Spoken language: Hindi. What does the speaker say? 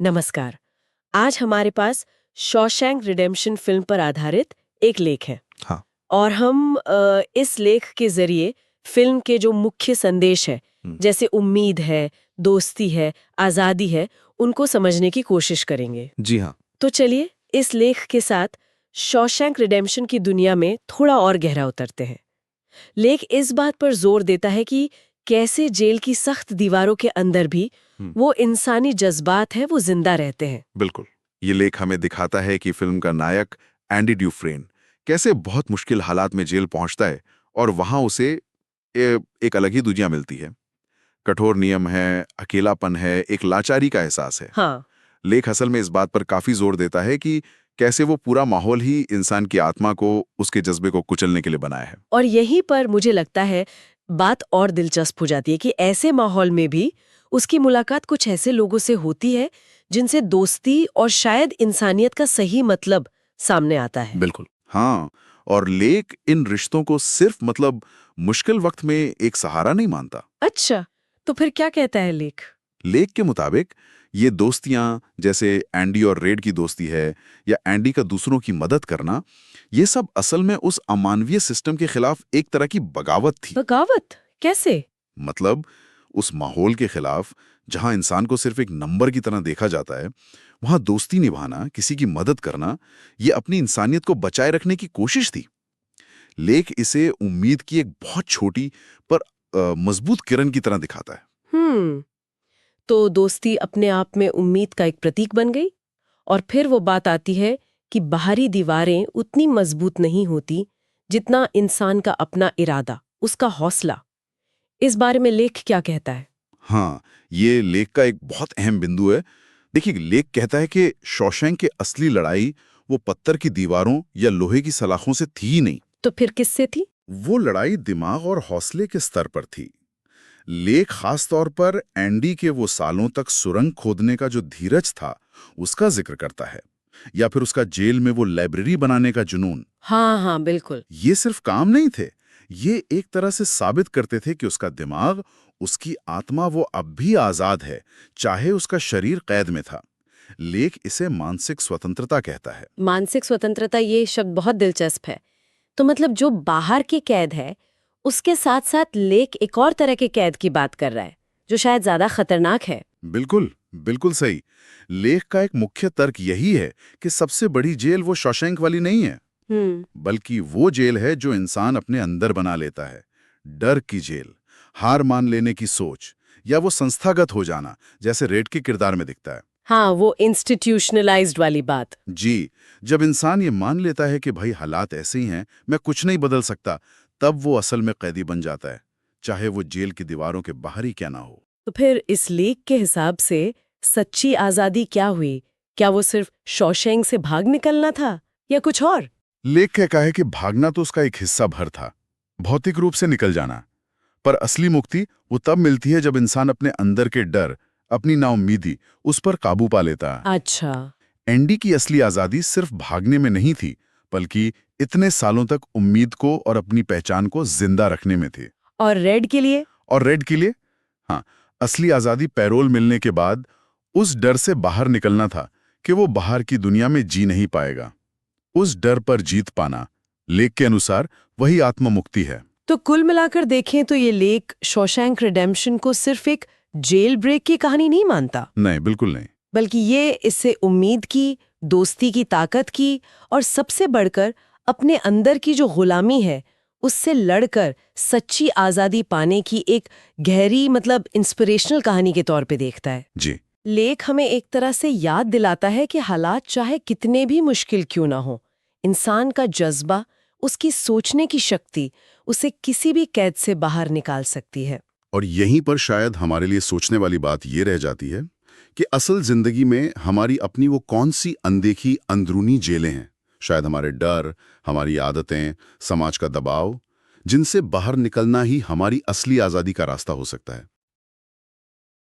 नमस्कार। आज हमारे पास शॉशैंक रिडेम्पशन फिल्म पर आधारित एक लेख है। हाँ। और हम इस लेख के जरिए फिल्म के जो मुख्य संदेश है, हम्म, जैसे उम्मीद है, दोस्ती है, आज़ादी है, उनको समझने की कोशिश करेंगे। जी हाँ। तो चलिए इस लेख के साथ शॉशैंक रिडेम्पशन की दुनिया में थोड़ा और गहरा उतरते हैं। लेख इस बात पर जोर देता है कि कैसे जेल की सख्त दीवारों के अंदर भी हम्म, वो इंसानी जज्बात है वो जिंदा रहते हैं। बिल्कुल। ये लेख हमें दिखाता है कि फिल्म का नायक एंडी ड्यूफ्रेन कैसे बहुत मुश्किल हालात में जेल पहुंचता है और वहां उसे एक अलग ही दुनिया मिलती है। कठोर नियम है, अकेलापन है, एक लाचारी का एहसास है। हाँ। लेख असल में इस बात पर काफी जोर देता है कि कैसे वो पूरा माहौल ही इंसान की आत्मा को, उसके जज्बे को कुचलने के लिए बनाया है। और यहीं पर मुझे लगता है बात और दिलचस्प हो जाती है कि ऐसे माहौल में भी उसकी मुलाकात कुछ ऐसे लोगों से होती है जिनसे दोस्ती और शायद इंसानियत का सही मतलब सामने आता है। बिल्कुल। हाँ, और लेख इन रिश्तों को सिर्फ मुश्किल वक्त में एक सहारा नहीं मानता। अच्छा, तो फिर क्या कहता है लेख? लेख के मुताबिक ये दोस्तियां, जैसे एंडी और रेड की दोस्ती है या एंडी का दूसरों की मदद करना, ये सब असल में उस अमानवीय सिस्टम के खिलाफ एक तरह की बगावत थी। बगावत? कैसे? मतलब उस माहौल के खिलाफ जहां इंसान को सिर्फ एक नंबर की तरह देखा जाता है, वहां दोस्ती निभाना, किसी की मदद करना, ये अपनी इंसानियत को बचाए रखने की कोशिश थी। लेख इसे उम्मीद की एक बहुत छोटी पर मजबूत किरण की तरह दिखाता है। हम्म। तो दोस्ती अपने आप में उम्मीद का एक प्रतीक बन गई। और फिर वो बात आती है कि बाहरी दीवारें उतनी मजबूत नहीं होती जितना इंसान का अपना इरादा, उसका हौसला। इस बारे में लेख क्या कहता है? हाँ, ये लेख का एक बहुत अहम बिंदु है। देखिए, लेख कहता है कि शॉशैंक की असली लड़ाई वो पत्थर की दीवारों या लोहे की सलाखों से थी ही नहीं। तो फिर किससे थी? वो लड़ाई दिमाग और हौसले के स्तर पर थी। लेख खास तौर पर एंडी के वो सालों तक सुरंग खोदने का जो धीरज था, उसका जिक्र करता है, या फिर उसका जेल में वो लाइब्रेरी बनाने का जुनून। हाँ हाँ, बिल्कुल। ये सिर्फ काम नहीं थे, ये एक तरह से साबित करते थे कि उसका दिमाग, उसकी आत्मा वो अब भी आजाद है, चाहे उसका शरीर कैद में था। लेख इसे मानसिक स्वतंत्रता कहता है। मानसिक स्वतंत्रता, ये शब्द बहुत दिलचस्प है। तो मतलब जो बाहर की कैद है, उसके साथ साथ लेख एक और तरह के कैद की बात कर रहा है, जो शायद ज्यादा खतरनाक है। बिल्कुल, बिल्कुल सही। लेख का एक मुख्य तर्क यही है कि सबसे बड़ी जेल वो शॉशैंक वाली नहीं है, हम्म। बल्कि वो जेल है जो इंसान अपने अंदर बना लेता है। डर की जेल, हार मान लेने की सोच, या वो संस्थागत हो जाना, जैसे रेड के किरदार में दिखता है। हाँ, वो इंस्टीट्यूशनलाइज्ड वाली बात। जी, जब इंसान ये मान लेता है कि भाई हालात ऐसे ही हैं, मैं कुछ नहीं बदल सकता, तब वो असल में कैदी बन जाता है, चाहे वो जेल की दीवारों के बाहर ही क्यों ना हो। तो फिर इस लेख के हिसाब से सच्ची आजादी क्या हुई? क्या वो सिर्फ शॉशैंक से भाग निकलना था या कुछ और? लेख कहता है कि भागना तो उसका एक हिस्सा भर था, भौतिक रूप से निकल जाना। पर असली मुक्ति वो तब मिलती है जब इंसान अपने अंदर के डर, अपनी नाउम्मीदी, उस पर काबू पा लेता है। अच्छा। एंडी की असली आजादी सिर्फ भागने में नहीं थी, बल्कि इतने सालों तक उम्मीद को और अपनी पहचान को जिंदा रखने में थी। और रेड के लिए? और रेड के लिए, हाँ, असली आजादी पैरोल मिलने के बाद उस डर से बाहर निकलना था कि वो बाहर की दुनिया में जी नहीं पाएगा। उस डर पर जीत पाना, लेख के अनुसार, वही आत्म मुक्ति है। तो कुल मिलाकर देखें तो ये लेख शॉशैंक रिडेम्पशन को सिर्फ एक जेल ब्रेक की कहानी नहीं मानता, नहीं, बिल्कुल नहीं। बल्कि ये इससे उम्मीद की, दोस्ती की ताकत की, और सबसे बढ़कर अपने अंदर की जो गुलामी है उससे लड़कर सच्ची आजादी पाने की एक गहरी, मतलब इंस्पिरेशनल कहानी के तौर पे देखता है। जी। लेख हमें एक तरह से याद दिलाता है कि हालात चाहे कितने भी मुश्किल क्यों ना हो, इंसान का जज्बा, उसकी सोचने की शक्ति उसे किसी भी कैद से बाहर निकाल सकती है। और यहीं पर शायद हमारे लिए सोचने वाली बात ये रह जाती है कि असल जिंदगी में हमारी अपनी वो कौन सी अनदेखी अंदरूनी जेलें हैं, शायद हमारे डर, हमारी आदतें, समाज का दबाव, जिनसे बाहर निकलना ही हमारी असली आज़ादी का रास्ता हो सकता है।